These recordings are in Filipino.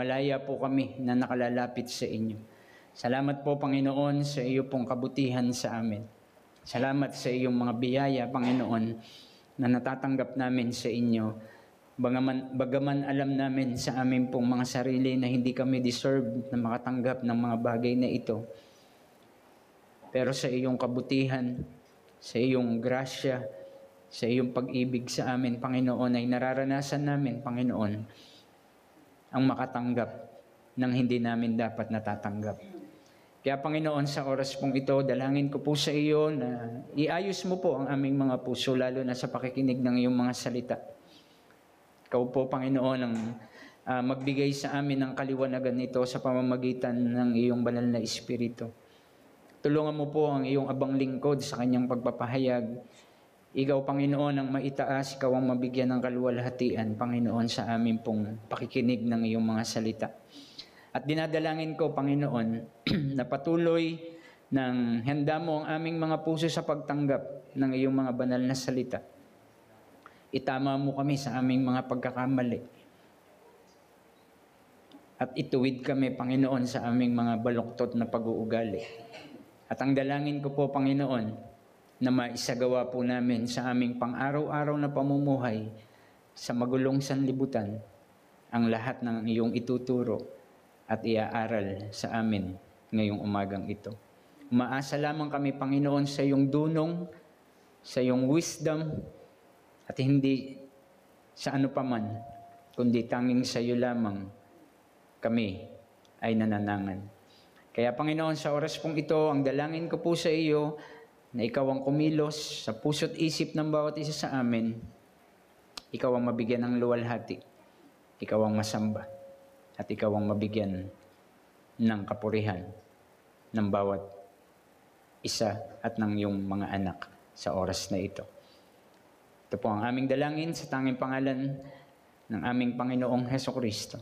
malaya po kami na nakalalapit sa inyo. Salamat po, Panginoon, sa iyo pong kabutihan sa amin. Salamat sa iyong mga biyaya, Panginoon, na natatanggap namin sa inyo. Bagaman alam namin sa amin pong mga sarili na hindi kami deserve na makatanggap ng mga bagay na ito. Pero sa iyong kabutihan, sa iyong grasya, sa iyong pag-ibig sa amin, Panginoon, ay nararanasan namin, Panginoon, ang makatanggap ng hindi namin dapat natatanggap. Kaya, Panginoon, sa oras pong ito, dalangin ko po sa iyo na iayos mo po ang aming mga puso, lalo na sa pakikinig ng iyong mga salita. Ikaw po, Panginoon, ang magbigay sa amin ng kaliwanagan nito sa pamamagitan ng iyong banal na Espiritu. Tulungan mo po ang iyong abang lingkod sa kanyang pagpapahayag. Ikaw, Panginoon, ang maitaas, ikaw ang mabigyan ng kaluwalhatian, Panginoon, sa amin pong pakikinig ng iyong mga salita. At dinadalangin ko, Panginoon, na patuloy ng handa mo ang aming mga puso sa pagtanggap ng iyong mga banal na salita. Itama mo kami sa aming mga pagkakamali. At ituwid kami, Panginoon, sa aming mga baluktot na pag-uugali. At ang dalangin ko po, Panginoon, na maisagawa po namin sa aming pang-araw-araw na pamumuhay sa magulong sanlibutan ang lahat ng iyong ituturo at iaaral sa amin ngayong umagang ito. Umaasa lamang kami, Panginoon, sa iyong dunong, sa iyong wisdom, at hindi sa ano paman, kundi tanging sa iyo lamang kami ay nananangan. Kaya, Panginoon, sa oras pong ito, ang dalangin ko po sa iyo na ikaw ang kumilos sa puso't isip ng bawat isa sa amin. Ikaw ang mabigyan ng luwalhati. Ikaw ang masamba. At ikaw ang mabigyan ng kapurihan ng bawat isa at ng iyong mga anak sa oras na ito. Ito po ang aming dalangin sa tanging pangalan ng aming Panginoong Hesukristo.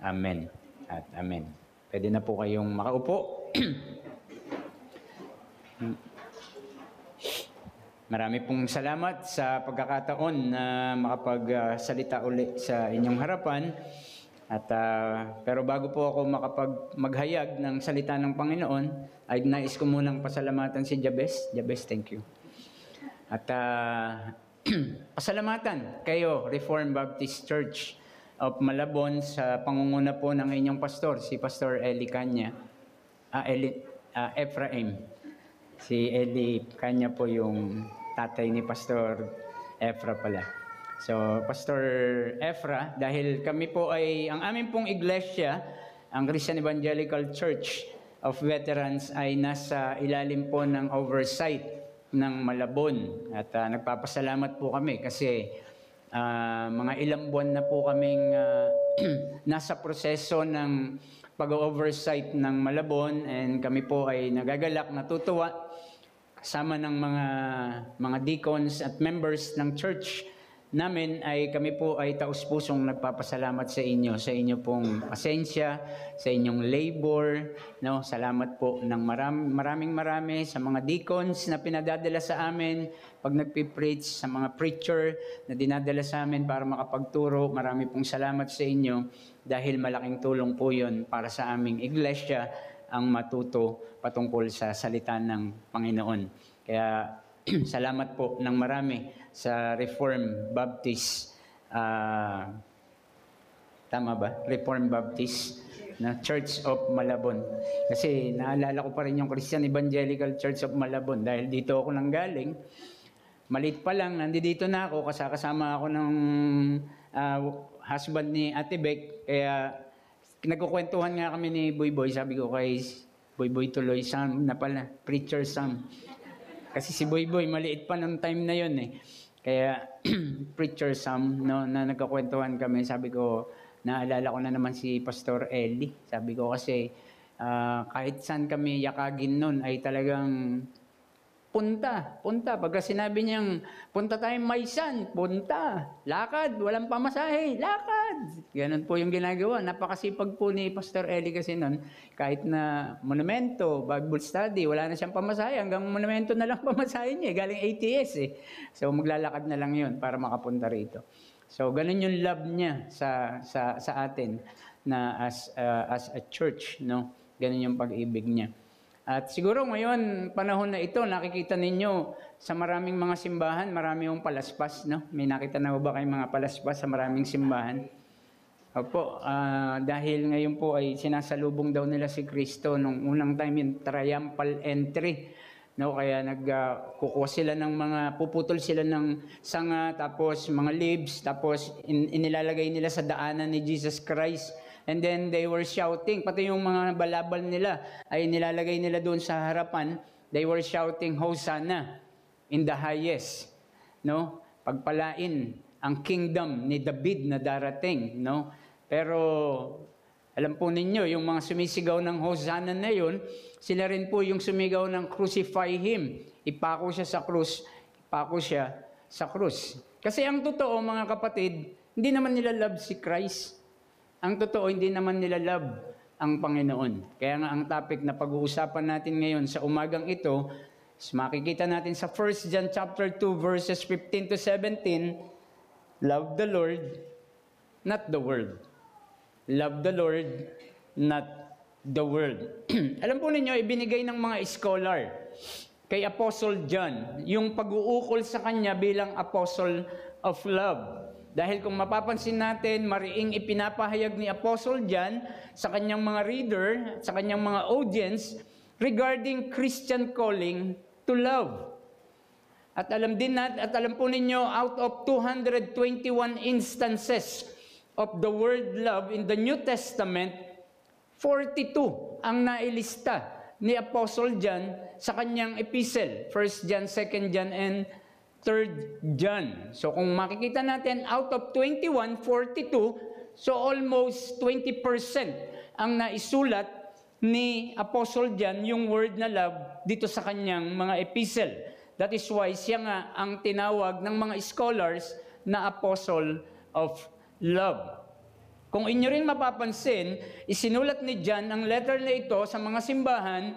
Amen at amen. Pwede na po kayong makaupo. Marami pong salamat sa pagkakataon na makapagsalita uli sa inyong harapan. At pero bago po ako maghayag ng salita ng Panginoon, ay nais ko munang pasalamatan si Jabez. Jabez, thank you. At pasalamatan kayo, Reformed Baptist Church of Malabon, sa pangunguna po ng inyong pastor, si Pastor Eli Kanya, Ephraim. Si Eli Kanya po yung tatay ni Pastor Ephra pala. So, Pastor Ephra, dahil kami po ay, ang amin pong iglesia, ang Christian Evangelical Church of Veterans, ay nasa ilalim po ng oversight ng Malabon. At nagpapasalamat po kami kasi mga ilang buwan na po kaming nasa proseso ng pag-oversight ng Malabon, and kami po ay nagagalak, natutuwa kasama ng mga deacons at members ng church namin. Ay kami po ay taus-pusong nagpapasalamat sa inyo pong pasensya, sa inyong labor, no? Salamat po ng maraming sa mga deacons na pinadadala sa amin pag nagpi-preach, sa mga preacher na dinadala sa amin para makapagturo. Marami pong salamat sa inyo dahil malaking tulong po 'yon para sa aming iglesia ang matuto patungkol sa salita ng Panginoon. Kaya salamat po ng marami sa Reformed Baptist, tama ba? Reformed Baptist na Church of Malabon. Kasi naalala ko pa rin yung Christian Evangelical Church of Malabon dahil dito ako nanggaling. Maliit pa lang, nandito na ako, kasama ako ng husband ni Ate Beck. Kaya nagkukwentuhan nga kami ni Boy, sabi ko kay Boy tuloy, Sam na pala, preacher Sam. Kasi si Boy maliit pa ng time na yun eh. Kaya preacher Sam, no, na nagkakwentuhan kami, sabi ko, naalala ko na naman si Pastor Eli. Sabi ko kasi kahit saan kami yakagin nun ay talagang punta. Pagka sinabi niyang punta tayong Maysan, punta. Lakad, walang pamasahe, lakad. Ganun po yung ginagawa. Napakasipag po ni Pastor Eli kasi nun. Kahit na monumento, Bible study, wala na siyang pamasahe. Hanggang monumento na lang pamasahe niya. Galing ATS eh. So maglalakad na lang yun para makapunta rito. So ganun yung love niya sa atin. na as a church, no? Ganun yung pag-ibig niya. At siguro ngayon, panahon na ito, nakikita ninyo sa maraming mga simbahan, marami yung palaspas, no? May nakita na ba kayong mga palaspas sa maraming simbahan? Opo, dahil ngayon po ay sinasalubong daw nila si Kristo nung unang time yung triumphal entry. No, kaya kukuha sila ng puputol sila ng sanga, tapos mga leaves, tapos inilalagay nila sa daanan ni Jesus Christ. And then they were shouting, pati yung mga balabal nila ay nilalagay nila doon sa harapan. They were shouting, Hosanna in the highest. No? Pagpalain ang kingdom ni David na darating. No? Pero alam po ninyo, yung mga sumisigaw ng Hosanna na yun, sila rin po yung sumigaw ng crucify him. Ipako siya sa krus, ipako siya sa krus. Kasi ang totoo, mga kapatid, hindi naman nila love si Christ. Ang totoo, hindi naman nila love ang Panginoon. Kaya nga ang topic na pag-uusapan natin ngayon sa umagang ito, makikita natin sa 1 John chapter 2 verses 15 to 17, love the Lord, not the world. Love the Lord, not the world. Alam po ninyo, ibinigay ng mga scholar kay Apostle John yung pag-uukol sa kanya bilang Apostle of Love. Dahil kung mapapansin natin, mariing ipinapahayag ni Apostle John sa kanyang mga reader, sa kanyang mga audience, regarding Christian calling to love. At alam po ninyo, out of 221 instances of the word love in the New Testament, 42 ang nailista ni Apostle John sa kanyang epistle, 1 John, 2 John, and 3 John. So kung makikita natin, out of 21, 42, so almost 20% ang naisulat ni Apostle John yung word na love dito sa kanyang mga epistle. That is why siya nga ang tinawag ng mga scholars na Apostle of Love. Kung inyo rin mapapansin, isinulat ni John ang letter na ito sa mga simbahan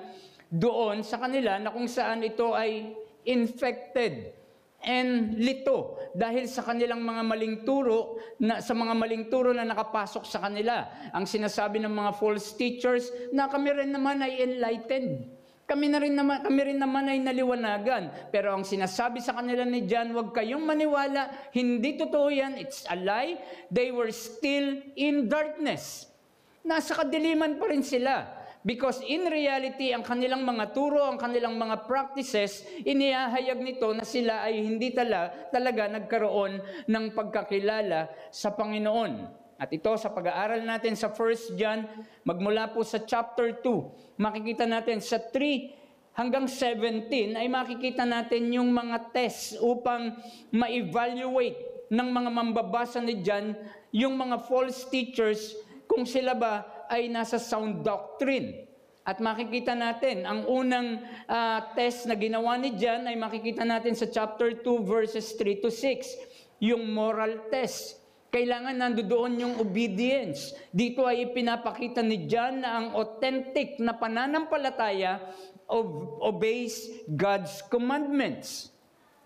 doon sa kanila na kung saan ito ay infected and lito dahil sa kanilang mga maling turo sa mga maling turo na nakapasok sa kanila. Ang sinasabi ng mga false teachers na kami rin naman ay enlightened. Kami rin naman ay naliwanagan. Pero ang sinasabi sa kanila ni John, huwag kayong maniwala, hindi totoo yan, it's a lie. They were still in darkness. Nasa kadiliman pa rin sila. Because in reality, ang kanilang mga turo, ang kanilang mga practices, inihahayag nito na sila ay hindi talaga nagkaroon ng pagkakilala sa Panginoon. At ito sa pag-aaral natin sa 1 John, magmula po sa chapter 2, makikita natin sa 3 hanggang 17 ay makikita natin yung mga tests upang ma-evaluate ng mga mambabasa ni John yung mga false teachers kung sila ba ay nasa sound doctrine. At makikita natin, ang unang test na ginawa ni John ay makikita natin sa chapter 2 verses 3 to 6, yung moral test. Kailangan nandoon yung obedience. Dito ay ipinapakita ni John na ang authentic na pananampalataya obeys God's commandments.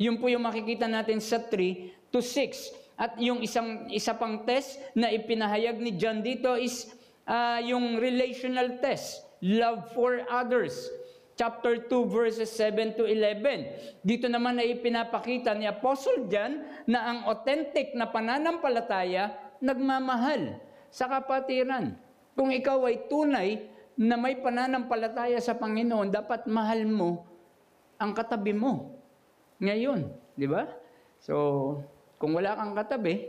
Yun po yung makikita natin sa 3 to 6. At yung isa pang test na ipinahayag ni John dito is yung relational test, love for others. Chapter 2 verses 7 to 11. Dito naman ay ipinapakita ni Apostle John na ang authentic na pananampalataya nagmamahal sa kapatiran. Kung ikaw ay tunay na may pananampalataya sa Panginoon, dapat mahal mo ang katabi mo. Ngayon, di ba? So, kung wala kang katabi,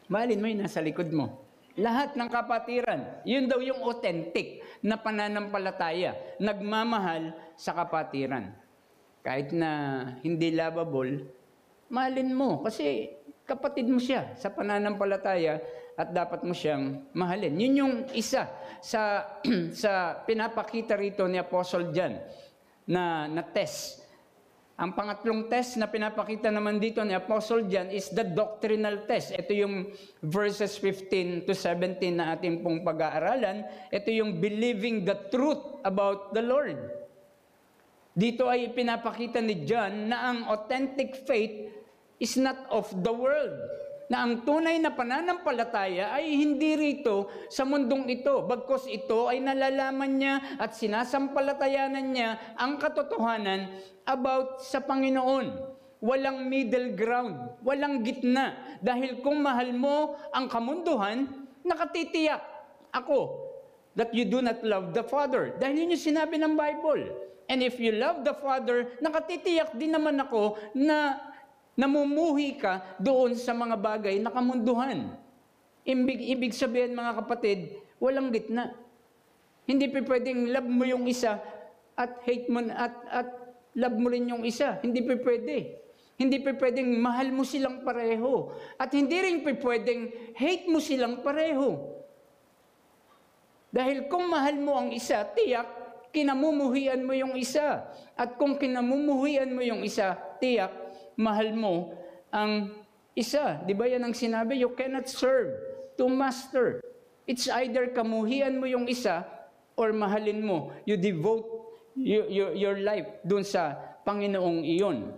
mahalin mo yung nasa likod mo. Lahat ng kapatiran, yun daw yung authentic na pananampalataya, nagmamahal sa kapatiran. Kahit na hindi lovable, mahalin mo kasi kapatid mo siya sa pananampalataya at dapat mo siyang mahalin. Yun yung isa sa pinapakita rito ni Apostle John na test. Ang pangatlong test na pinapakita naman dito ni Apostle John is the doctrinal test. Ito yung verses 15 to 17 na ating pong pag-aaralan. Ito yung believing the truth about the Lord. Dito ay pinapakita ni John na ang authentic faith is not of the world. na ang tunay na pananampalataya ay hindi rito sa mundong ito, bagkus ito ay nalalaman niya at sinasampalatayanan niya ang katotohanan about sa Panginoon. Walang middle ground, walang gitna. Dahil kung mahal mo ang kamunduhan, nakatitiyak ako that you do not love the Father. Dahil yun yung sinabi ng Bible. And if you love the Father, nakatitiyak din naman ako na namumuhi ka doon sa mga bagay na kamunduhan. Ibig sabihin, mga kapatid, walang gitna. Hindi pwedeng love mo yung isa at hate mo at love mo rin yung isa. Hindi pwede. Hindi pwedeng mahal mo silang pareho. At hindi rin pwedeng hate mo silang pareho. Dahil kung mahal mo ang isa, tiyak, kinamumuhian mo yung isa. At kung kinamumuhian mo yung isa, tiyak, mahal mo ang isa. Di ba yan ang sinabi? You cannot serve two master. It's either kamuhian mo yung isa or mahalin mo. You devote your life dun sa Panginoong iyon.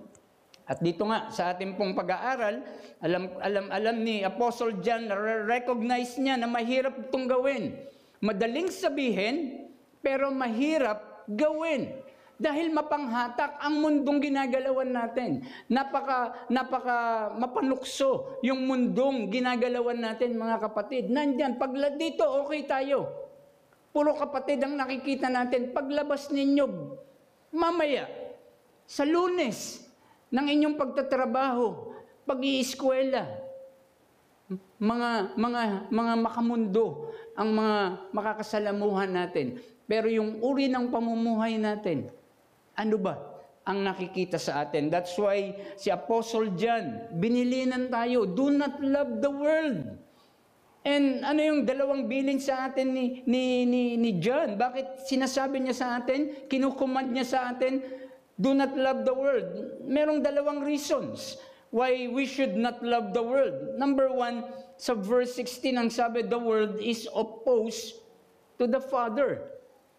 At dito nga, sa ating pong pag-aaral, alam ni Apostle John, recognize niya na mahirap itong gawin. Madaling sabihin, pero mahirap gawin. Dahil mapanghatak ang mundong ginagalawan natin. Napaka mapanukso yung mundong ginagalawan natin, mga kapatid. Nandyan, pag dito, okay tayo. Puro kapatid ang nakikita natin. Paglabas ninyo, mamaya, sa Lunes, ng inyong pagtatrabaho, pag-iiskwela, mga makamundo ang mga makakasalamuhan natin. Pero yung uri ng pamumuhay natin, ano ba ang nakikita sa atin? That's why si Apostle John, binilinan tayo, do not love the world. And ano yung dalawang bilin sa atin ni John? Bakit sinasabi niya sa atin, kinukumand niya sa atin, do not love the world? Merong dalawang reasons why we should not love the world. Number one, sa verse 16, ang sabi, the world is opposed to the Father.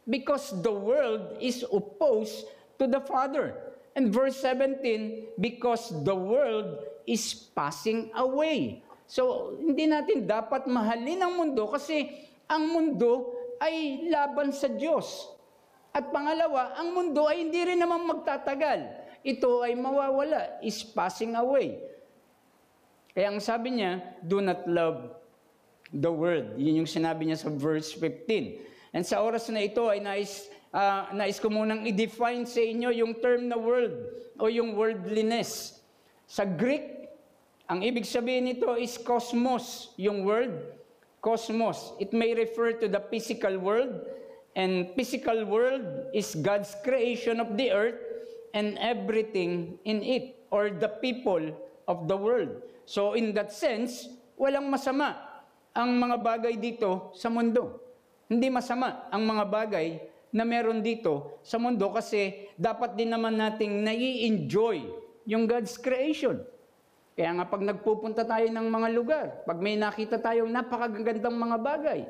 Because the world is opposed to the Father. And verse 17, because the world is passing away. So, hindi natin dapat mahalin ang mundo kasi ang mundo ay laban sa Diyos. At pangalawa, ang mundo ay hindi rin naman magtatagal. Ito ay mawawala, is passing away. Kaya ang sabi niya, do not love the world. Yun yung sinabi niya sa verse 15. And sa oras na ito ay nais ko munang i-define sa inyo yung term na world o yung worldliness. Sa Greek, ang ibig sabihin nito is cosmos, yung word, cosmos. It may refer to the physical world, and physical world is God's creation of the earth and everything in it, or the people of the world. So in that sense, walang masama ang mga bagay dito sa mundo. Hindi masama ang mga bagay na meron dito sa mundo kasi dapat din naman nating nai-enjoy yung God's creation. Kaya nga pag nagpupunta tayo ng mga lugar, pag may nakita tayong napakagandang mga bagay,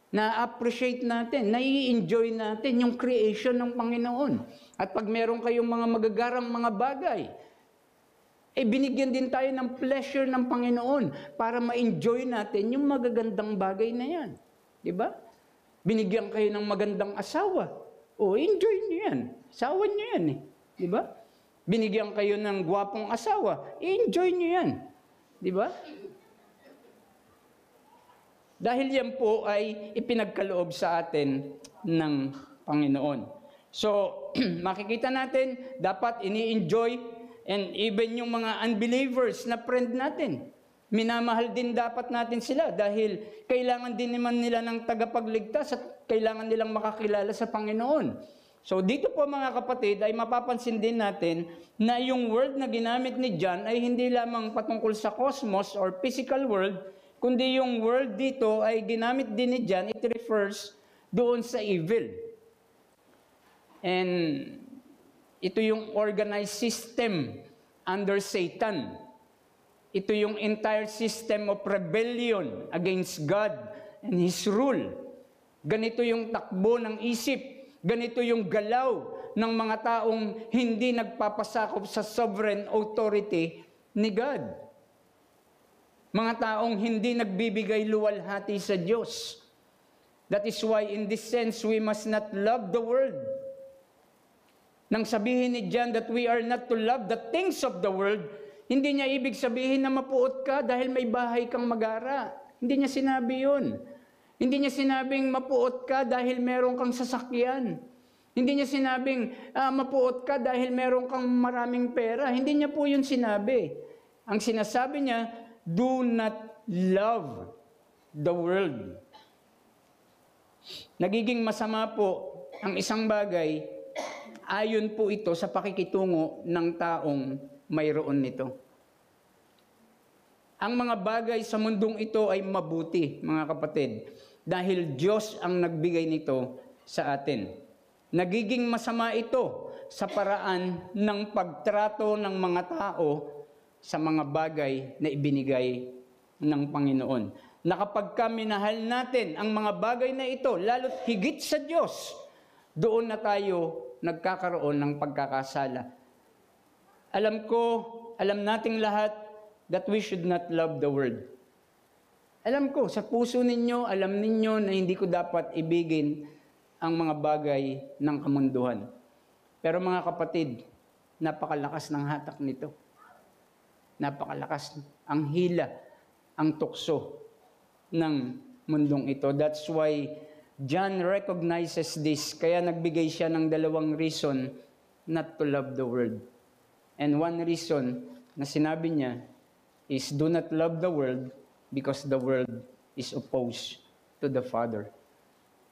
na-appreciate natin, nai-enjoy natin yung creation ng Panginoon. At pag meron kayong mga magagarang mga bagay, binigyan din tayo ng pleasure ng Panginoon para ma-enjoy natin yung magagandang bagay na yan. Diba? Binigyan kayo ng magandang asawa. Enjoy nyo yan. Asawa nyo yan eh. Diba? Binigyan kayo ng gwapong asawa. Enjoy nyo yan. Diba? Dahil yan po ay ipinagkaloob sa atin ng Panginoon. So, makikita natin, dapat ini-enjoy, and even yung mga unbelievers na friend natin, minamahal din dapat natin sila dahil kailangan din naman nila ng tagapagligtas at kailangan nilang makakilala sa Panginoon. So dito po mga kapatid ay mapapansin din natin na yung word na ginamit ni John ay hindi lamang patungkol sa cosmos or physical world, kundi yung word dito ay ginamit din ni John, it refers doon sa evil. And ito yung organized system under Satan. Ito yung entire system of rebellion against God and His rule. Ganito yung takbo ng isip. Ganito yung galaw ng mga taong hindi nagpapasakop sa sovereign authority ni God. Mga taong hindi nagbibigay luwalhati sa Diyos. That is why in this sense, we must not love the world. Nang sabihin ni John that we are not to love the things of the world, hindi niya ibig sabihin na mapuot ka dahil may bahay kang magara. Hindi niya sinabi yun. Hindi niya sinabing mapuot ka dahil meron kang sasakyan. Hindi niya sinabing mapuot ka dahil meron kang maraming pera. Hindi niya po yun sinabi. Ang sinasabi niya, do not love the world. Nagiging masama po ang isang bagay, ayon po ito sa pakikitungo ng taong mayroon nito. Ang mga bagay sa mundong ito ay mabuti, mga kapatid, dahil Diyos ang nagbigay nito sa atin. Nagiging masama ito sa paraan ng pagtrato ng mga tao sa mga bagay na ibinigay ng Panginoon. Na kapag minahal natin ang mga bagay na ito, lalo't higit sa Diyos, doon na tayo nagkakaroon ng pagkakasala. Alam nating lahat that we should not love the world. Alam ko, sa puso ninyo, alam ninyo na hindi ko dapat ibigin ang mga bagay ng kamunduhan. Pero mga kapatid, napakalakas ng hatak nito. Napakalakas ang hila, ang tukso ng mundong ito. That's why John recognizes this. Kaya nagbigay siya ng 2 reason not to love the world. And one reason na sinabi niya is do not love the world because the world is opposed to the Father.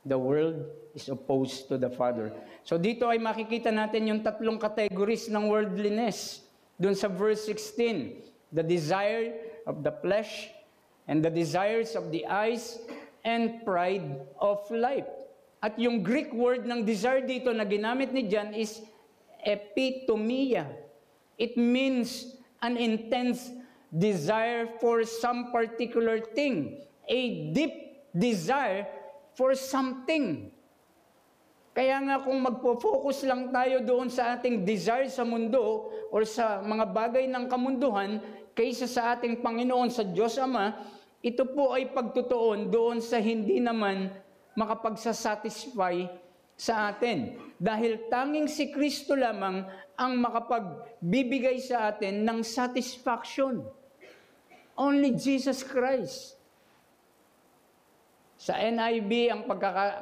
The world is opposed to the Father. So dito ay makikita natin yung 3 categories ng worldliness. Doon sa verse 16, the desire of the flesh, and the desires of the eyes, and pride of life. At yung Greek word ng desire dito na ginamit ni John is epitomia. It means an intense desire for some particular thing. A deep desire for something. Kaya nga kung magpo-focus lang tayo doon sa ating desire sa mundo or sa mga bagay ng kamunduhan kaysa sa ating Panginoon sa Diyos Ama, ito po ay pagtutuon doon sa hindi naman makapagsasatisfy sa atin. Dahil tanging si Kristo lamang ang makapagbibigay sa atin ng satisfaction. Only Jesus Christ. Sa NIV, ang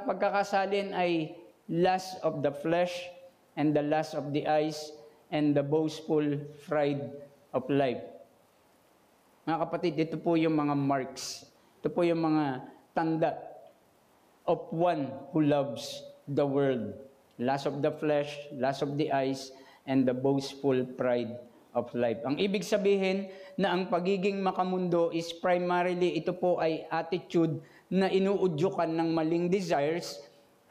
pagkakasalin ay lust of the flesh, and the lust of the eyes, and the boastful pride of life. Mga kapatid, ito po yung mga marks. Ito po yung mga tanda of one who loves the world. Lust of the flesh, lust of the eyes, and the boastful pride of life. Ang ibig sabihin na ang pagiging makamundo is primarily ito po ay attitude na inuudyukan ng maling desires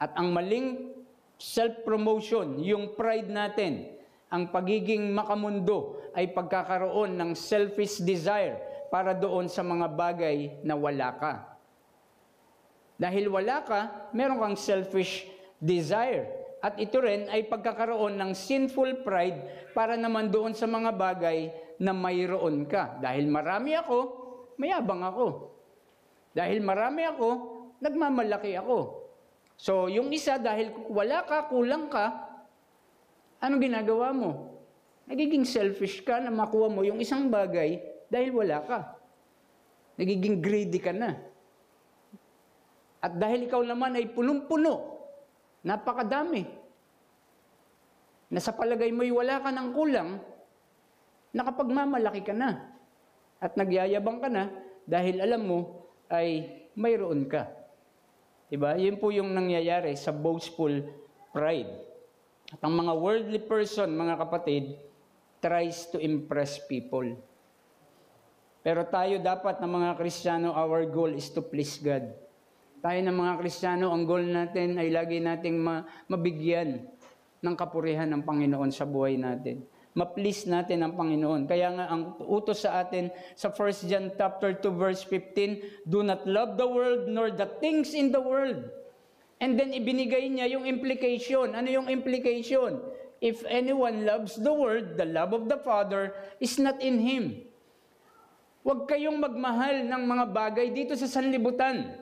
at ang maling self-promotion, yung pride natin. Ang pagiging makamundo ay pagkakaroon ng selfish desire para doon sa mga bagay na wala ka. Dahil wala ka, meron kang selfish desire. At ito rin ay pagkakaroon ng sinful pride para naman doon sa mga bagay na mayroon ka. Dahil marami ako, mayabang ako. Dahil marami ako, nagmamalaki ako. So, yung isa, dahil wala ka, kulang ka, anong ginagawa mo? Nagiging selfish ka na makuha mo yung isang bagay dahil wala ka. Nagiging greedy ka na. At dahil ikaw naman ay punong-puno, napakadami, na sa palagay mo'y wala ka ng kulang, nakapagmamalaki ka na. At nagyayabang ka na dahil alam mo ay mayroon ka. Diba? Yun po yung nangyayari sa boastful pride. At ang mga worldly person, mga kapatid, tries to impress people. Pero tayo dapat na mga Kristiyano, our goal is to please God. Tayo na mga Kristiyano, ang goal natin ay lagi nating mabigyan ng kapurihan ng Panginoon sa buhay natin. Ma-please natin ang Panginoon. Kaya nga ang utos sa atin sa 1 John chapter 2 verse 15, do not love the world nor the things in the world. And then ibinigay niya yung implication. Ano yung implication? If anyone loves the world, the love of the Father is not in him. Huwag kayong magmahal ng mga bagay dito sa sanlibutan.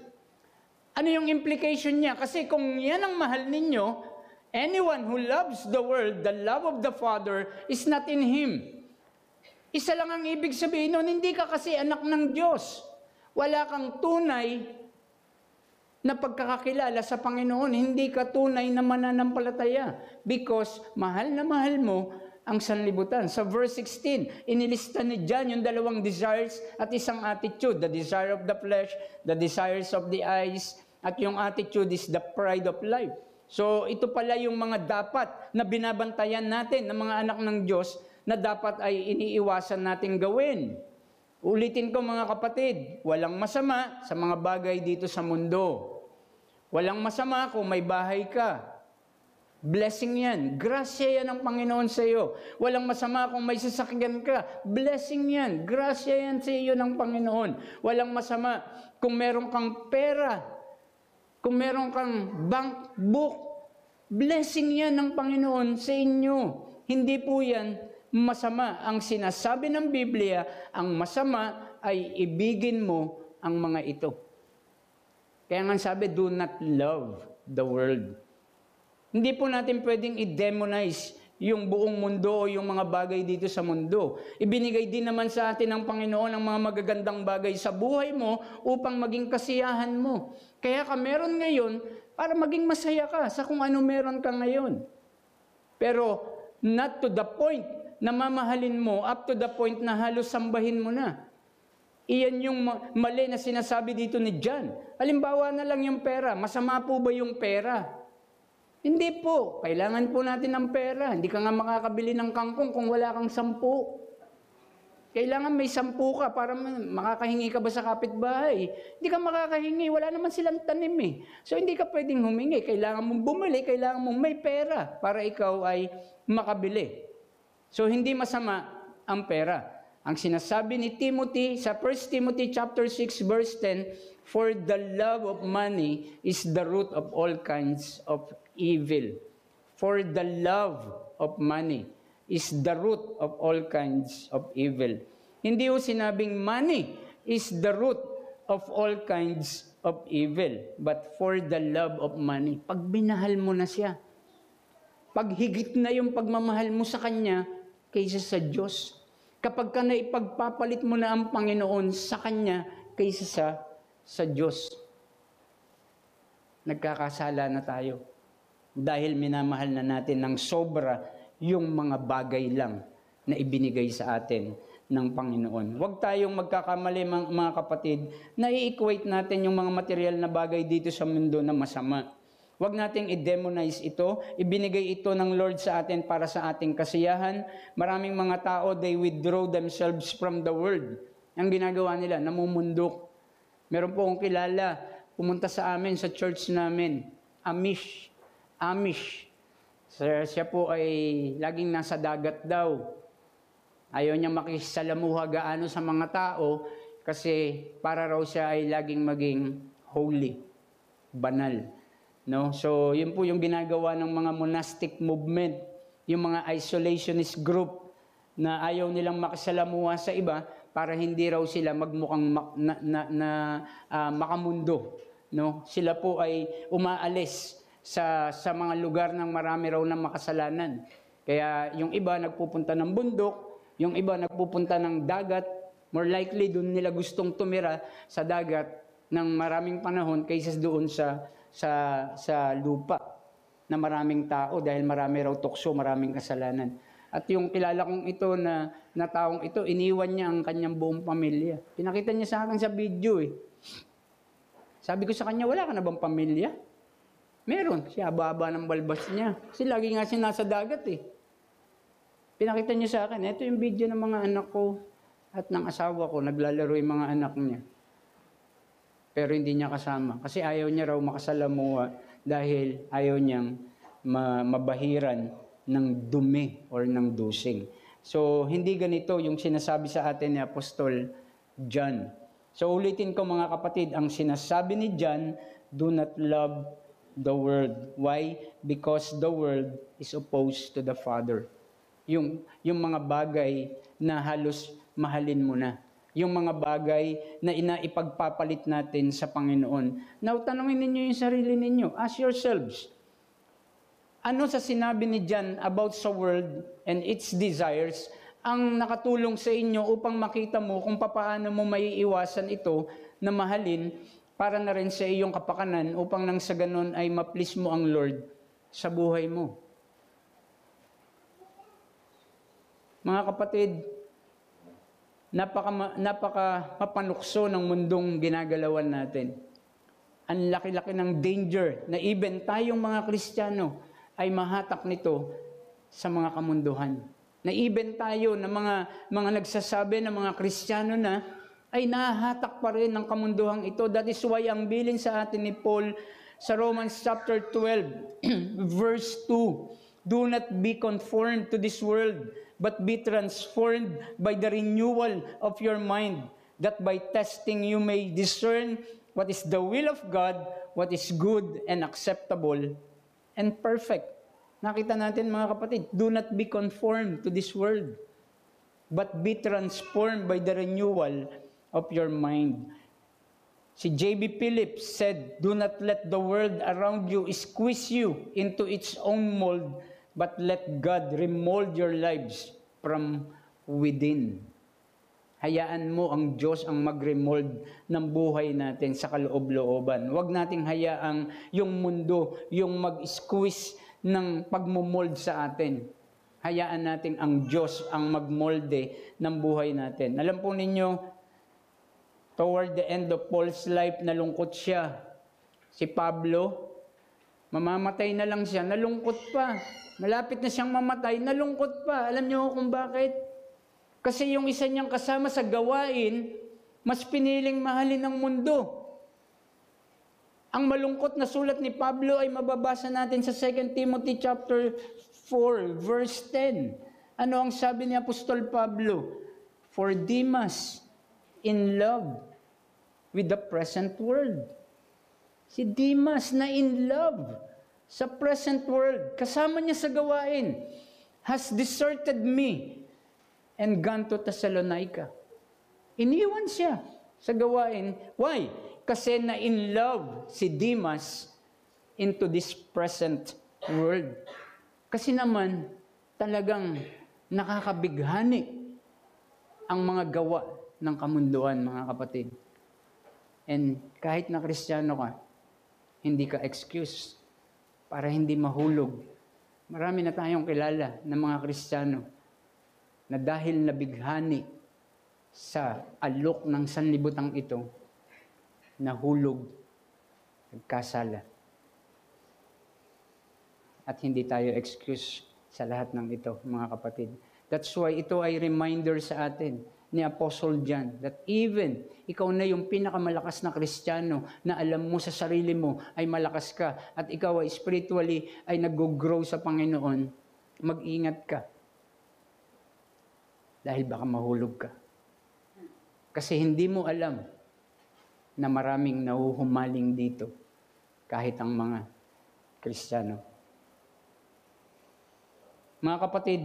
Ano yung implication niya? Kasi kung yan ang mahal ninyo, anyone who loves the world, the love of the Father is not in him. Isa lang ang ibig sabihin nun, hindi ka kasi anak ng Diyos. Wala kang tunay na pagkakakilala sa Panginoon, hindi ka tunay na mananampalataya because mahal na mahal mo ang sanlibutan. Sa verse 16, inilista ni John yung dalawang desires at isang attitude. The desire of the flesh, the desires of the eyes, at yung attitude is the pride of life. So ito pala yung mga dapat na binabantayan natin ng mga anak ng Diyos na dapat ay iniiwasan natin gawin. Ulitin ko mga kapatid, walang masama sa mga bagay dito sa mundo. Walang masama kung may bahay ka. Blessing yan. Grasya yan ng Panginoon sa iyo. Walang masama kung may sasakyan ka. Blessing yan. Grasya yan sa iyo ng Panginoon. Walang masama kung meron kang pera. Kung meron kang bank book. Blessing yan ng Panginoon sa inyo. Hindi po yan masama. Ang sinasabi ng Biblia, ang masama ay ibigin mo ang mga ito. Kaya nga sabi, do not love the world. Hindi po natin pwedeng i-demonize yung buong mundo o yung mga bagay dito sa mundo. Ibinigay din naman sa atin ng Panginoon ang mga magagandang bagay sa buhay mo upang maging kasiyahan mo. Kaya ka meron ngayon para maging masaya ka sa kung ano meron ka ngayon. Pero not to the point na mamahalin mo, up to the point na halos sambahin mo na. Iyan yung mali na sinasabi dito ni John. Halimbawa na lang yung pera. Masama po ba yung pera? Hindi po. Kailangan po natin ng pera. Hindi ka nga makakabili ng kangkong kung wala kang 10. Kailangan may 10 ka para makakahingi ka ba sa kapitbahay. Hindi ka makakahingi. Wala naman silang tanim eh. So hindi ka pwedeng humingi. Kailangan mong bumili. Kailangan mong may pera para ikaw ay makabili. So hindi masama ang pera. Ang sinasabi ni Timothy sa 1 Timothy chapter 6 verse 10, for the love of money is the root of all kinds of evil. For the love of money is the root of all kinds of evil. Hindi ho sinabing money is the root of all kinds of evil, but for the love of money. Pag binahal mo na siya, pag higit na yung pagmamahal mo sa Kanya kaysa sa Diyos, kapag ka na ipagpapalit mo na ang Panginoon sa Kanya kaysa sa Diyos, nagkakasala na tayo. Dahil minamahal na natin ng sobra yung mga bagay lang na ibinigay sa atin ng Panginoon. Huwag tayong magkakamali mga kapatid na i-equate natin yung mga material na bagay dito sa mundo na masama. Huwag nating i-demonize ito. Ibinigay ito ng Lord sa atin para sa ating kasiyahan. Maraming mga tao, they withdraw themselves from the world. Ang ginagawa nila, namumundok. Meron po akong kilala, pumunta sa amin, sa church namin, Amish. Siya po ay laging nasa dagat daw. Ayaw niya makisalamuha gaano sa mga tao kasi para raw siya ay laging maging holy, banal. No? So, yun po yung ginagawa ng mga monastic movement, yung mga isolationist group na ayaw nilang makisalamuha sa iba para hindi raw sila magmukhang makamundo. No? Sila po ay umaalis sa mga lugar ng marami raw na makasalanan. Kaya yung iba nagpupunta ng bundok, yung iba nagpupunta ng dagat, more likely doon nila gustong tumira sa dagat ng maraming panahon kaysa doon sa lupa na maraming tao dahil marami raw tukso, maraming kasalanan. At yung kilala kong ito na taong ito, iniwan niya ang kanyang buong pamilya. Pinakita niya sa akin sa video eh. Sabi ko sa kanya, wala ka na bang pamilya? Meron. Siya, baba ng balbas niya. Kasi lagi nga siya nasa dagat eh. Pinakita niya sa akin, ito yung video ng mga anak ko at ng asawa ko, naglalaro yung mga anak niya. Pero hindi niya kasama. Kasi ayaw niya raw makasalamuha dahil ayaw niyang mabahiran ng dumi or ng dusing. So, hindi ganito yung sinasabi sa atin ni Apostol John. So, ulitin ko mga kapatid, ang sinasabi ni John, do not love the world. Why? Because the world is opposed to the Father. Yung mga bagay na halos mahalin mo na. yung mga bagay na inaipagpapalit natin sa Panginoon. Now, tanungin ninyo yung sarili ninyo. Ask yourselves, ano sa sinabi ni John about sa world and its desires ang nakatulong sa inyo upang makita mo kung paano mo maiiwasan ito na mahalin para na rin sa iyong kapakanan upang nang sa ganun ay ma-please mo ang Lord sa buhay mo? Mga kapatid, napaka mapanukso ng mundong ginagalawan natin. Ang laki-laki ng danger na even tayong mga Kristiyano ay mahatak nito sa mga kamunduhan. Na even tayo na mga nagsasabi na mga Kristiyano na ay nahahatak pa rin ng kamunduhang ito. That is why ang bilin sa atin ni Paul sa Romans chapter 12 verse 2, do not be conformed to this world, but be transformed by the renewal of your mind, that by testing you may discern what is the will of God, what is good and acceptable and perfect. Nakita natin mga kapatid, do not be conformed to this world, but be transformed by the renewal of your mind. Si J.B. Phillips said, do not let the world around you squeeze you into its own mold, but let God remold your lives from within. Hayaan mo ang Diyos ang mag-remold ng buhay natin sa kaloob-looban. Huwag nating hayaang yung mundo, yung mag-squeeze ng pagmumold sa atin. Hayaan natin ang Diyos ang magmolde ng buhay natin. Alam po ninyo, toward the end of Paul's life, nalungkot siya. Si Pablo, mamamatay na lang siya, nalungkot pa. Malapit na siyang mamatay, nalungkot pa. Alam niyo kung bakit? Kasi yung isa niyang kasama sa gawain, mas piniling mahalin ng mundo. Ang malungkot na sulat ni Pablo ay mababasa natin sa 2 Timothy chapter 4, verse 10. Ano ang sabi ni Apostol Pablo? For Demas, in love with the present world. Si Demas na in love sa present world, kasama niya sa gawain, has deserted me and gone to Thessalonica. Iniwan siya sa gawain. Why? Kasi na in love si Demas into this present world. Kasi naman, talagang nakakabighani ang mga gawa ng kamunduan, mga kapatid. And kahit na Kristiyano ka, hindi ka excuse para hindi mahulog. Marami na tayong kilala ng mga Kristiyano na dahil nabighani sa alok ng sanlibutan ito, nahulog, nagkasala. At hindi tayo excuse sa lahat ng ito, mga kapatid. That's why ito ay reminder sa atin ni Apostle John that even ikaw na yung pinakamalakas na Kristiyano na alam mo sa sarili mo ay malakas ka at ikaw ay spiritually ay nag-grow sa Panginoon, mag-ingat ka. Dahil baka mahulog ka. Kasi hindi mo alam na maraming nahuhumaling dito kahit ang mga Kristiyano. Mga kapatid,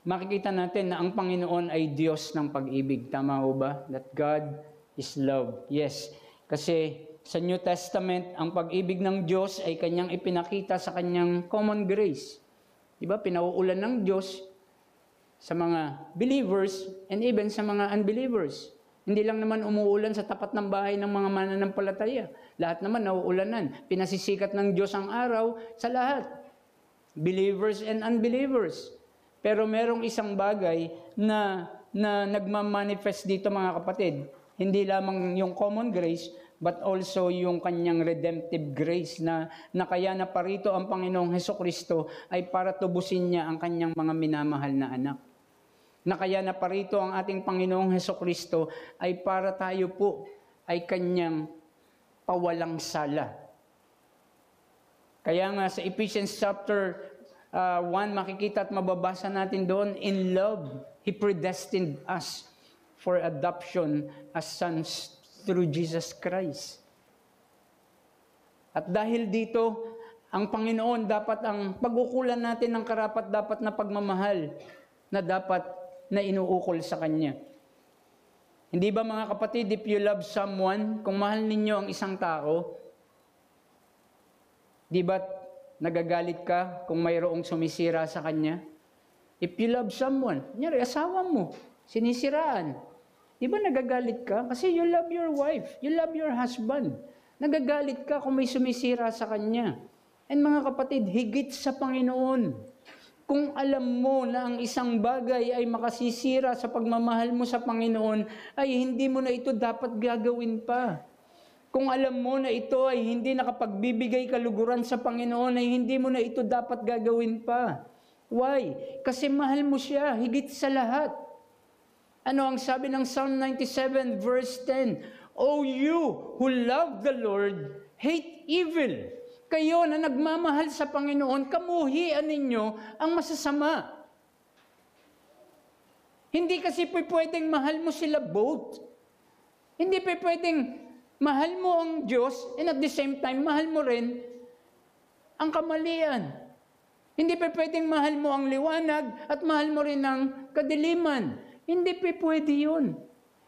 makikita natin na ang Panginoon ay Diyos ng pag-ibig. Tama ho ba? That God is love. Yes. Kasi sa New Testament, ang pag-ibig ng Diyos ay kanyang ipinakita sa kanyang common grace. Diba? Pinauulan ng Diyos sa mga believers and even sa mga unbelievers. Hindi lang naman umuulan sa tapat ng bahay ng mga mananampalataya. Lahat naman nauulanan. Pinasisikat ng Diyos ang araw sa lahat. Believers and unbelievers. Pero merong isang bagay na nagmamanifest dito, mga kapatid. Hindi lamang yung common grace, but also yung kanyang redemptive grace na kaya na parito ang Panginoong Hesukristo ay para tubusin niya ang kanyang mga minamahal na anak. Na kaya na parito ang ating Panginoong Hesukristo ay para tayo po ay kanyang pawalang sala. Kaya nga sa Ephesians chapter 1, makikita at mababasa natin doon, in love, He predestined us for adoption as sons through Jesus Christ. At dahil dito, ang Panginoon dapat ang pag-ukulan natin ng karapat-dapat na pagmamahal na dapat na inuukol sa Kanya. Hindi ba mga kapatid, if you love someone, kung mahal ninyo ang isang tao, di ba nagagalit ka kung mayroong sumisira sa kanya? If you love someone, kunyari, asawa mo, sinisiraan, di ba nagagalit ka? Kasi you love your wife, you love your husband. Nagagalit ka kung may sumisira sa kanya. And mga kapatid, higit sa Panginoon, kung alam mo na ang isang bagay ay makasisira sa pagmamahal mo sa Panginoon, ay hindi mo na ito dapat gagawin pa. Kung alam mo na ito ay hindi nakapagbibigay kaluguran sa Panginoon, ay hindi mo na ito dapat gagawin pa. Why? Kasi mahal mo siya higit sa lahat. Ano ang sabi ng Psalm 97 verse 10? O you who love the Lord, hate evil. Kayo na nagmamahal sa Panginoon, kamuhian ninyo ang masasama. Hindi kasi pwedeng mahal mo sila both. Hindi pwedeng mahal mo ang Diyos and at the same time, mahal mo rin ang kamalian. Hindi pwedeng mahal mo ang liwanag at mahal mo rin ang kadiliman. Hindi pwede yun.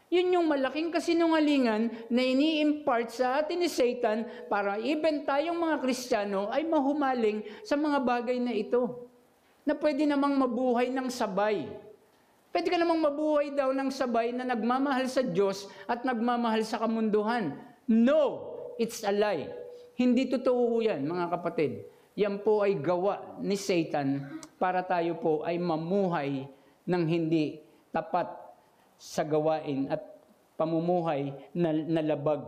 Yun yung malaking kasinungalingan na ini-impart sa atin ni Satan para even tayong mga Kristiyano ay mahumaling sa mga bagay na ito. Na pwede namang mabuhay ng sabay. Pwede ka namang mabuhay daw ng sabay na nagmamahal sa Diyos at nagmamahal sa kamunduhan. No! It's a lie. Hindi totoo yan, mga kapatid. Yan po ay gawa ni Satan para tayo po ay mamuhay ng hindi tapat sa gawain at pamumuhay na labag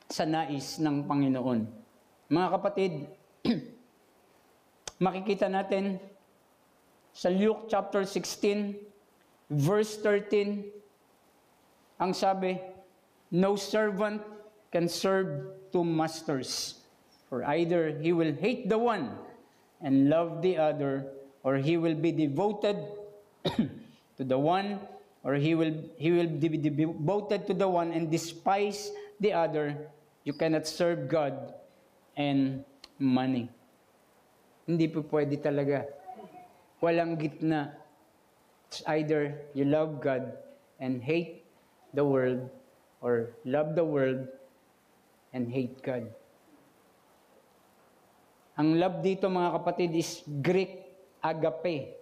sa nais ng Panginoon. Mga kapatid, makikita natin sa Luke chapter 16, verse 13, ang sabi, no servant can serve two masters, for either he will hate the one and love the other, or he will be devoted to the one, or he will be devoted to the one and despise the other. You cannot serve God and money. Hindi po pwede talaga. Walang gitna. It's either you love God and hate the world, or love the world and hate God. Ang love dito, mga kapatid, is Greek agape,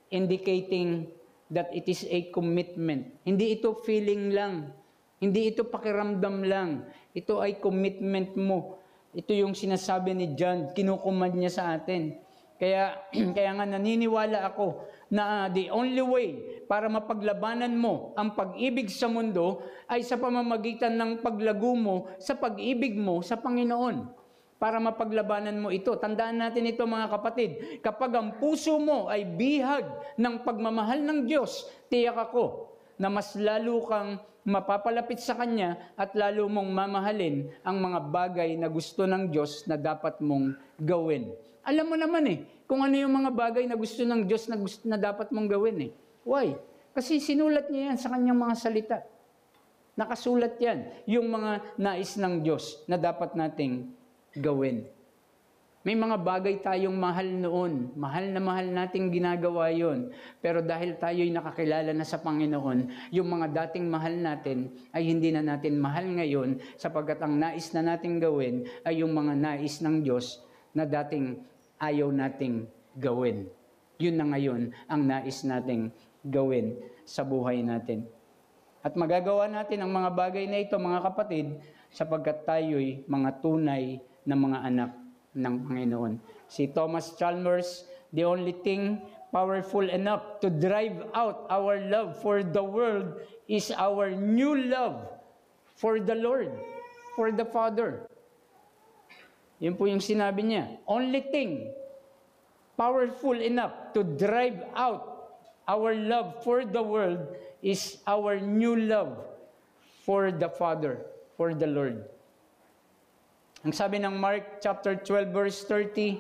indicating that it is a commitment. Hindi ito feeling lang. Hindi ito pakiramdam lang. Ito ay commitment mo. Ito yung sinasabi ni John, kinukumand niya sa atin. Kaya nga naniniwala ako na the only way para mapaglabanan mo ang pag-ibig sa mundo ay sa pamamagitan ng paglago mo sa pag-ibig mo sa Panginoon. Para mapaglabanan mo ito. Tandaan natin ito, mga kapatid. Kapag ang puso mo ay bihag ng pagmamahal ng Diyos, tiyak ako na mas lalo kang mapapalapit sa Kanya at lalo mong mamahalin ang mga bagay na gusto ng Diyos na dapat mong gawin. Alam mo naman kung ano yung mga bagay na gusto ng Diyos na dapat mong gawin Why? Kasi sinulat niya yan sa Kanyang mga salita. Nakasulat yan, yung mga nais ng Diyos na dapat nating gawin. May mga bagay tayong mahal noon. Mahal na mahal nating ginagawa yon. Pero dahil tayo'y nakakilala na sa Panginoon, yung mga dating mahal natin ay hindi na natin mahal ngayon sapagkat ang nais na nating gawin ay yung mga nais ng Diyos na dating ayaw nating gawin. Yun na ngayon ang nais nating gawin sa buhay natin. At magagawa natin ang mga bagay na ito, mga kapatid, sapagkat tayo'y mga tunay na mga anak ng Panginoon. Si Thomas Chalmers, the only thing powerful enough to drive out our love for the world is our new love for the Lord, for the Father. Yun po yung sinabi niya. Only thing powerful enough to drive out our love for the world is our new love for the Father, for the Lord. Ang sabi ng Mark chapter 12 verse 30,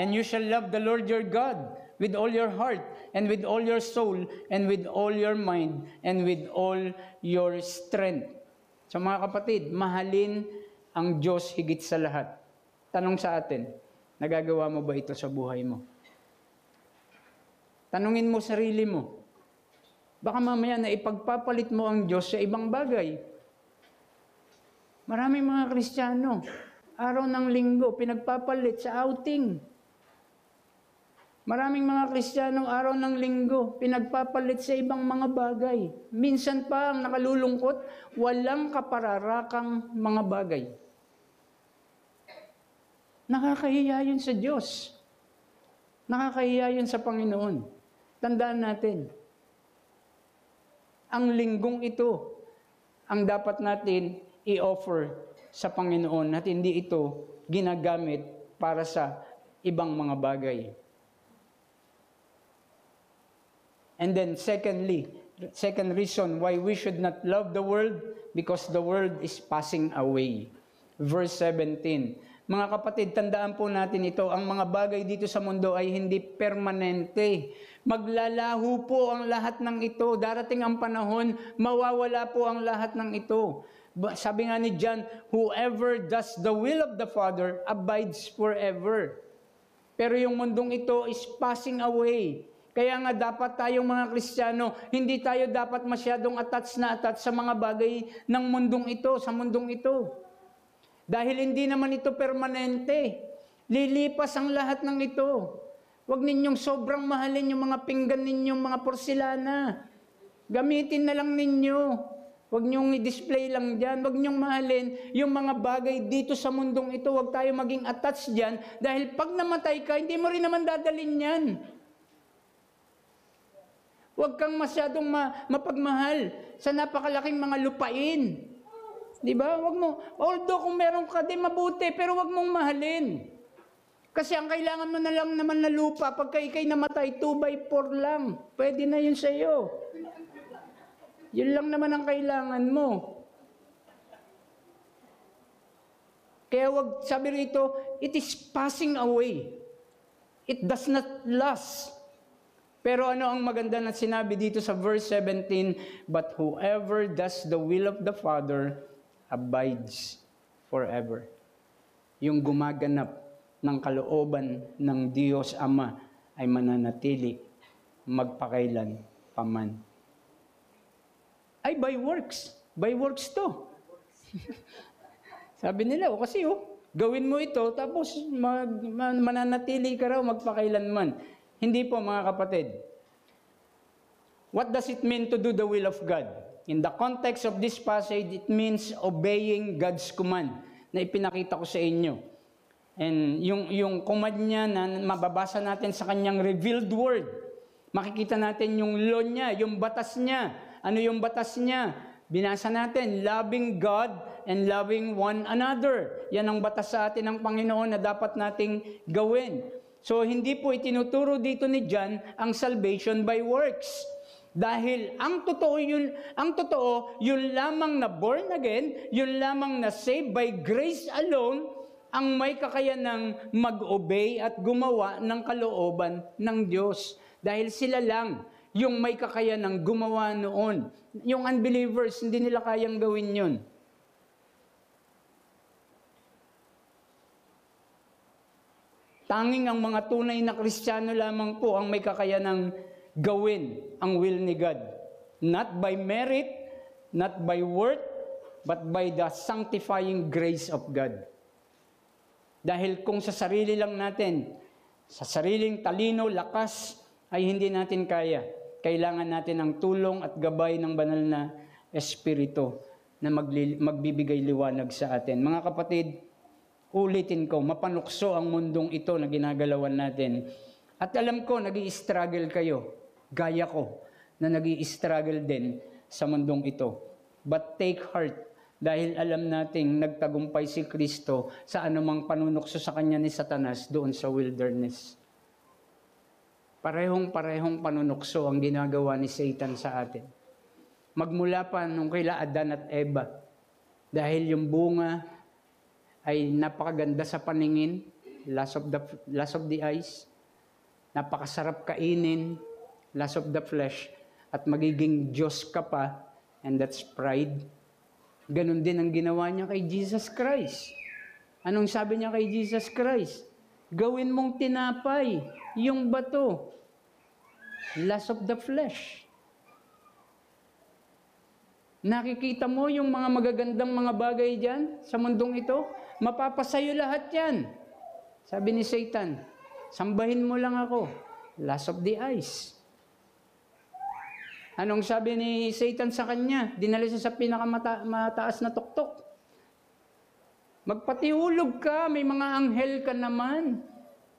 and you shall love the Lord your God with all your heart and with all your soul and with all your mind and with all your strength. So mga kapatid, mahalin ang Diyos higit sa lahat. Tanong sa atin, nagagawa mo ba ito sa buhay mo? Tanungin mo sarili mo. Baka mamaya na ipagpapalit mo ang Diyos sa ibang bagay. Maraming mga Kristiyano, araw ng linggo, pinagpapalit sa outing. Maraming mga Kristiyano, araw ng linggo, pinagpapalit sa ibang mga bagay. Minsan pa ang nakalulungkot, walang kapararakang mga bagay. Nakakahiya yun sa Diyos. Nakakahiya yun sa Panginoon. Tandaan natin, ang linggong ito, ang dapat natin i-offer sa Panginoon at hindi ito ginagamit para sa ibang mga bagay. And then second reason why we should not love the world, because the world is passing away. Verse 17. Mga kapatid, tandaan po natin ito, ang mga bagay dito sa mundo ay hindi permanente. Maglalaho po ang lahat ng ito. Darating ang panahon, mawawala po ang lahat ng ito. Sabi nga ni John, whoever does the will of the Father abides forever. Pero yung mundong ito is passing away. Kaya nga dapat tayong mga Kristiyano, hindi tayo dapat masyadong attached sa mga bagay ng mundong ito, sa mundong ito. Dahil hindi naman ito permanente. Lilipas ang lahat ng ito. Huwag ninyong sobrang mahalin yung mga pinggan ninyong mga porselana. Gamitin na lang ninyo. Huwag niyong i-display lang dyan. Huwag niyong mahalin yung mga bagay dito sa mundong ito. Huwag tayo maging attached dyan. Dahil pag namatay ka, hindi mo rin naman dadalhin yan. Huwag kang masyadong mapagmahal sa napakalaking mga lupain. Di ba? Wag mo. Although kung meron ka din mabuti, pero wag mong mahalin. Kasi ang kailangan mo na lang naman na lupa, pagka ikay namatay, 2x4 lang. Pwede na yun sa iyo. Yun lang naman ang kailangan mo. Kaya wag, sabi rito, it is passing away. It does not last. Pero ano ang maganda na sinabi dito sa verse 17, but whoever does the will of the Father abides forever. Yung gumaganap ng kalooban ng Diyos Ama ay mananatili magpakailan paman. Ay, by works. By works to. Sabi nila, kasi gawin mo ito, tapos mananatili ka raw magpakailanman. Hindi po mga kapatid. What does it mean to do the will of God? In the context of this passage, it means obeying God's command na ipinakita ko sa inyo. And yung command niya na mababasa natin sa kanyang revealed word, makikita natin yung law niya, yung batas niya. Ano yung batas niya? Binasa natin, loving God and loving one another. Yan ang batas sa atin ng Panginoon na dapat nating gawin. So, hindi po itinuturo dito ni John ang salvation by works. Dahil ang totoo, yun lamang na born again, yun lamang na saved by grace alone, ang may kakayanang mag-obey at gumawa ng kalooban ng Diyos. Dahil sila lang yung may kakayanang gumawa noon. Yung unbelievers, hindi nila kayang gawin yun. Tanging ang mga tunay na Kristiyano lamang po ang may kakayanang gawin ang will ni God. Not by merit, not by worth, but by the sanctifying grace of God. Dahil kung sa sarili lang natin, sa sariling talino, lakas, ay hindi natin kaya. Kailangan natin ang tulong at gabay ng banal na Espiritu na magbibigay liwanag sa atin. Mga kapatid, ulitin ko, mapanukso ang mundong ito na ginagalawan natin. At alam ko, nag-i-struggle kayo. Gaya ko, na nag-i-struggle din sa mundong ito. But take heart, dahil alam nating nagtagumpay si Kristo sa anumang panunukso sa kanya ni Satanas doon sa wilderness. Parehong panunukso ang ginagawa ni Satan sa atin. Magmula pa nung kaila Adan at Eva, dahil yung bunga ay napakaganda sa paningin, lust of the eyes, napakasarap kainin, lust of the flesh, at magiging Diyos ka pa, and that's pride. Ganon din ang ginawa niya kay Jesus Christ. Anong sabi niya kay Jesus Christ? Gawin mong tinapay yung bato. Lust of the flesh. Nakikita mo yung mga magagandang mga bagay dyan sa mundong ito? Mapapasayo lahat yan. Sabi ni Satan, sambahin mo lang ako. Lust of the eyes. Anong sabi ni Satan sa kanya? Dinala siya sa pinakamataas na tuktok. Magpatihulog ka, may mga anghel ka naman.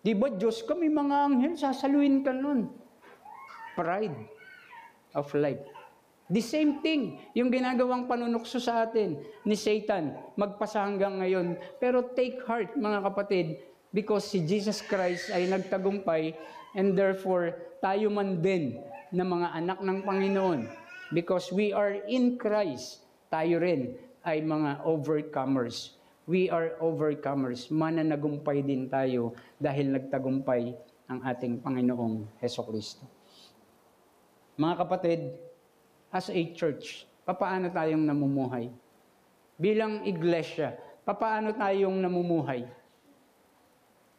Di ba Diyos ka, may mga anghel, sasaluin ka nun. Pride of life. The same thing, yung ginagawang panunukso sa atin ni Satan, magpasa hanggang ngayon. Pero take heart, mga kapatid, because si Jesus Christ ay nagtagumpay, and therefore, tayo man din na mga anak ng Panginoon. Because we are in Christ, tayo rin ay mga overcomers. We are overcomers. Mananagumpay din tayo dahil nagtagumpay ang ating Panginoong Hesukristo. Mga kapatid, as a church, papaano tayong namumuhay? Bilang iglesia, papaano tayong namumuhay?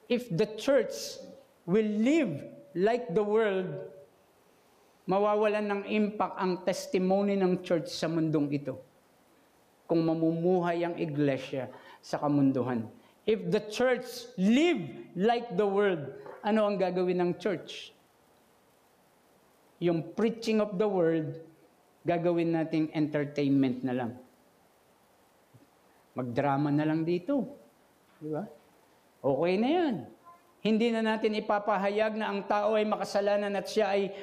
If the church will live like the world, mawawalan ng impact ang testimony ng church sa mundong ito. Kung mamumuhay ang iglesia sa kamunduhan. If the church live like the world, ano ang gagawin ng church? Yung preaching of the word, gagawin nating entertainment na lang. Magdrama na lang dito. Di ba? Okay na yan. Hindi na natin ipapahayag na ang tao ay makasalanan at siya ay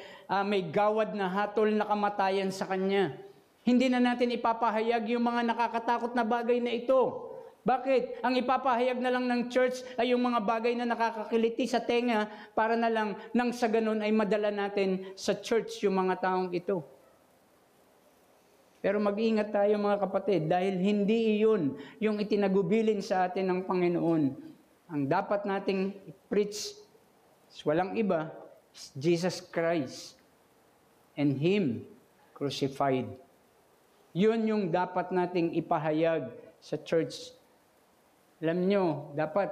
may gawad na hatol na kamatayan sa kanya. Hindi na natin ipapahayag yung mga nakakatakot na bagay na ito. Bakit? Ang ipapahayag na lang ng church ay yung mga bagay na nakakakiliti sa tenga para na lang nang sa ganun ay madala natin sa church yung mga taong ito. Pero mag-ingat tayo mga kapatid dahil hindi iyon yung itinagubilin sa atin ng Panginoon. Ang dapat nating preach walang iba is Jesus Christ and Him crucified. Yun yung dapat nating ipahayag sa church. Alam nyo, dapat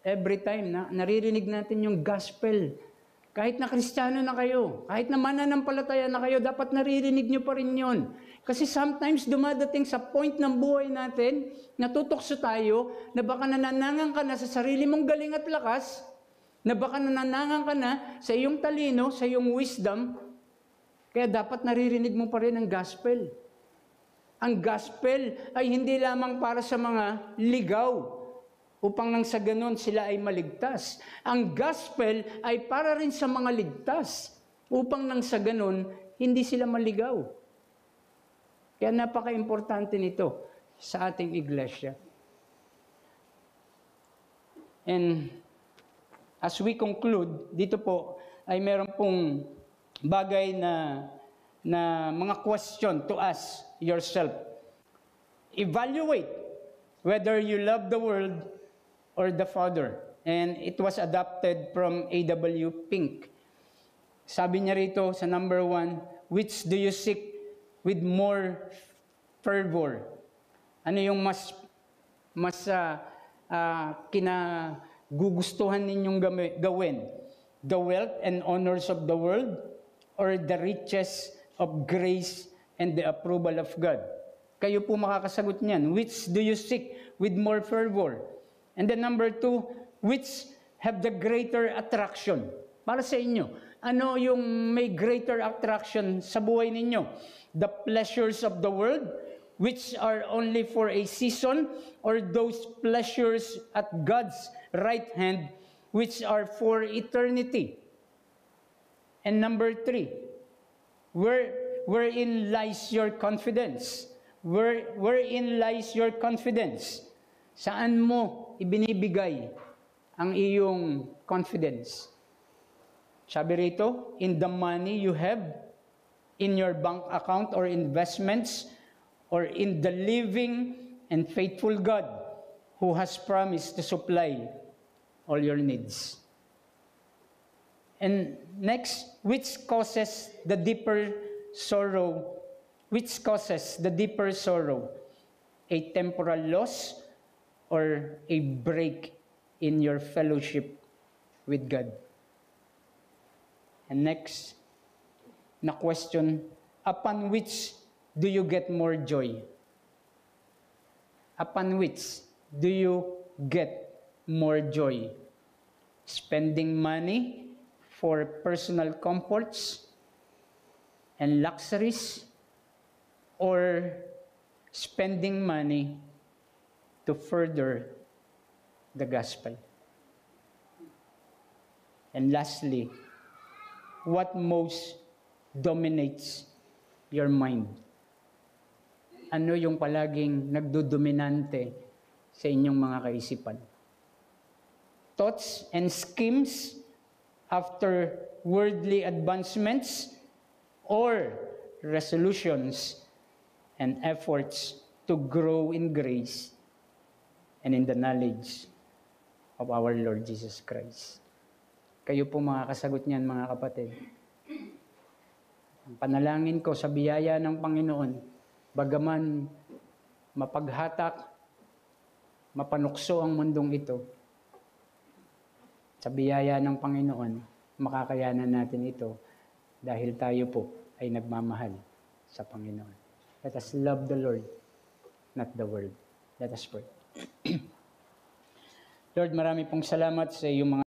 every time na naririnig natin yung gospel, kahit na Kristiyano na kayo, kahit na mananampalataya na kayo, dapat naririnig nyo pa rin yun. Kasi sometimes dumadating sa point ng buhay natin, natutokso tayo, na baka nananangan ka na sa sarili mong galing at lakas, na baka nananangan ka na sa iyong talino, sa iyong wisdom, kaya dapat naririnig mo pa rin ang gospel. Ang gospel ay hindi lamang para sa mga ligaw, upang nang sa ganon sila ay maligtas. Ang gospel ay para rin sa mga ligtas, upang nang sa ganon hindi sila maligaw. Kaya napaka-importante nito sa ating iglesia. And as we conclude, dito po ay meron pong bagay na mga question to ask yourself. Evaluate whether you love the world or the Father. And it was adapted from A.W. Pink. Sabi niya rito sa number 1, which do you seek with more fervor? Ano yung mas kinagugustuhan ninyong gawin? The wealth and honors of the world or the riches of grace and the approval of God? Kayo po makakasagot niyan. Which do you seek with more fervor? And then number 2, which have the greater attraction? Para sa inyo, ano yung may greater attraction sa buhay ninyo? The pleasures of the world, which are only for a season, or those pleasures at God's right hand, which are for eternity? And number 3, wherein lies your confidence? Wherein lies your confidence? Saan mo ibinibigay ang iyong confidence? Sabi rito, in the money you have, in your bank account or investments, or in the living and faithful God who has promised to supply all your needs. And next, which causes the deeper sorrow? Which causes the deeper sorrow? A temporal loss or a break in your fellowship with God? And next, na question, upon which do you get more joy? Upon which do you get more joy? Spending money for personal comforts and luxuries, or spending money to further the gospel? And lastly, what most dominates your mind? Ano yung palaging nagdodominante sa inyong mga kaisipan? Thoughts and schemes after worldly advancements, or resolutions and efforts to grow in grace and in the knowledge of our Lord Jesus Christ? Kayo po makakasagot niyan, mga kapatid. Ang panalangin ko sa biyaya ng Panginoon, bagaman mapaghatak, mapanukso ang mundong ito, sa biyaya ng Panginoon, makakayanan natin ito dahil tayo po ay nagmamahal sa Panginoon. Let us love the Lord, not the world. Let us pray. Lord, marami pong salamat sa iyong mga